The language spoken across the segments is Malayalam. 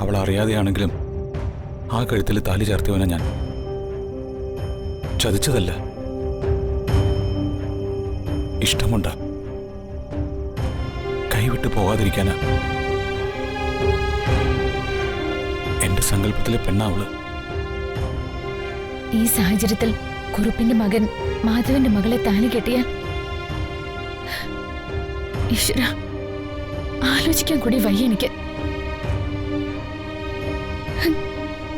അവൾ അറിയാതെയാണെങ്കിലും ആ കഴുത്തിൽ താലി ചേർത്തിയവനാ ഞാൻ. ചതിച്ചതല്ല, ഇഷ്ടമുണ്ട്. കൈവിട്ടു പോകാതിരിക്കാനാ. എന്റെ സങ്കല്പത്തിലെ പെണ്ണാവള്. ഈ സാഹചര്യത്തിൽ കുറുപ്പിന്റെ മകൻ മാധവന്റെ മകളെ താലി കെട്ടിയാൽ ഈശ്വര, ആലോചിക്കാൻ കൂടി വയ്യ എനിക്ക്.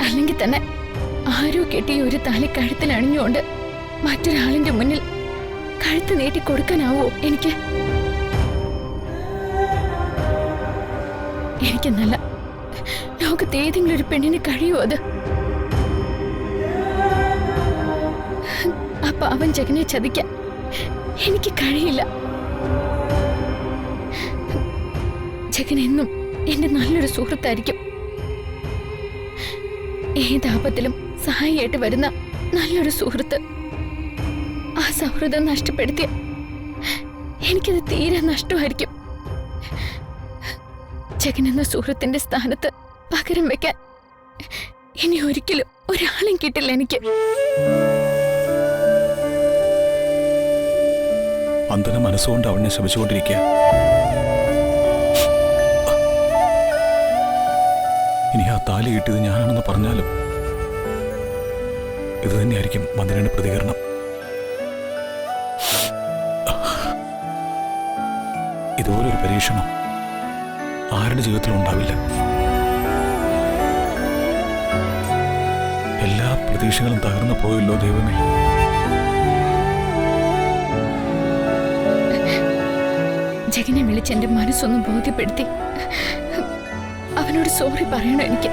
അല്ലെങ്കിൽ തന്നെ ആരോ കെട്ടിയ ഒരു താലി കഴുത്തിൽ അണിഞ്ഞുകൊണ്ട് മറ്റൊരാളിന്റെ മുന്നിൽ കഴുത്ത് നീട്ടി കൊടുക്കാനാവോ എനിക്ക്? എനിക്കെന്നല്ല, ലോകത്ത് ഏതെങ്കിലും ഒരു പെണ്ണിന് കഴിയുമോ അത്? അപ്പൊ അവൻ ജഗനെ ചതിക്കാൻ എനിക്ക് കഴിയില്ല. ജഗൻ എന്നും എന്റെ നല്ലൊരു സുഹൃത്തായിരിക്കും. ഏതാപത്തിലും സഹായിയായിട്ട് വരുന്ന നല്ലൊരു സുഹൃത്ത്. ആ സൗഹൃദം നഷ്ടപ്പെടുത്തിയ എനിക്കത് തീരെ നഷ്ടമായിരിക്കും. ജഗൻ എന്ന സുഹൃത്തിന്റെ സ്ഥാനത്ത് പകരം വെക്കാൻ ഇനി ഒരിക്കലും ഒരാളും കിട്ടില്ല എനിക്ക്. അന്തന മനസ്സുകൊണ്ട് അവനെ ശപിച്ചുകൊണ്ടിരിക്കുക. ഇനി ആ താലി കിട്ടിയത് ഞാനാണെന്ന് പറഞ്ഞാലും ഇത് തന്നെയായിരിക്കും വന്ദനയുടെ പ്രതികരണം. ഇതുപോലൊരു പരീക്ഷണം ആരുടെ ജീവിതത്തിലും ഉണ്ടാവില്ല. എല്ലാ പ്രതീക്ഷകളും തകർന്നു പോയല്ലോ ദൈവമേ. ജഗനെ വിളിച്ച് എന്റെ മനസ്സൊന്ന് ബോധ്യപ്പെടുത്തി അവനോട് സോറി പറയണം എനിക്ക്.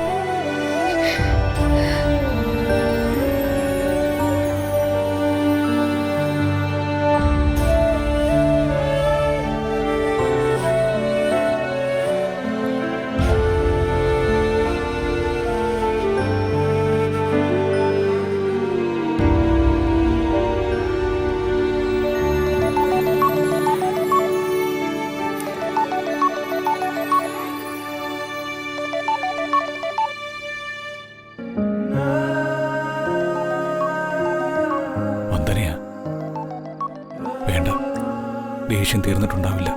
ദേഷ്യം തീർന്നിട്ടുണ്ടാവില്ല.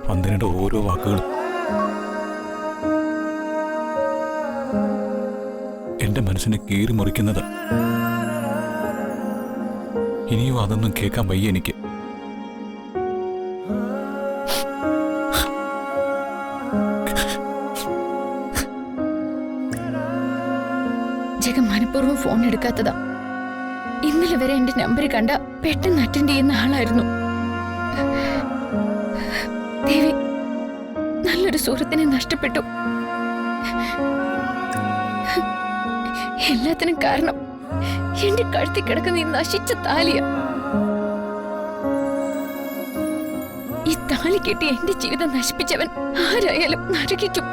വന്ദനയുടെ ഓരോ വാക്കുകളും എന്റെ മനസ്സിനെ കീറി മുറിക്കുന്നത്. ഇനിയും അതൊന്നും കേൾക്കാൻ വയ്യ എനിക്ക്. ജഗൻ മനഃപൂർവ്വം ഫോൺ എടുക്കാത്തതാ. ഇന്നലെ വരെ എന്റെ നമ്പർ കണ്ട പെട്ടെന്ന് അറ്റൻഡ് ചെയ്യുന്ന ആളായിരുന്നു. ദേവി, നല്ലൊരു സുഹൃത്തിനെ നഷ്ടപ്പെട്ടു. എല്ലാത്തിനും കാരണം എന്റെ കഴുത്തിൽ കിടക്കുന്ന ഈ നശിച്ച താലിയ. ഈ താലി കെട്ടി എന്റെ ജീവിതം നശിപ്പിച്ചവൻ ആരായാലും നരകിക്കും.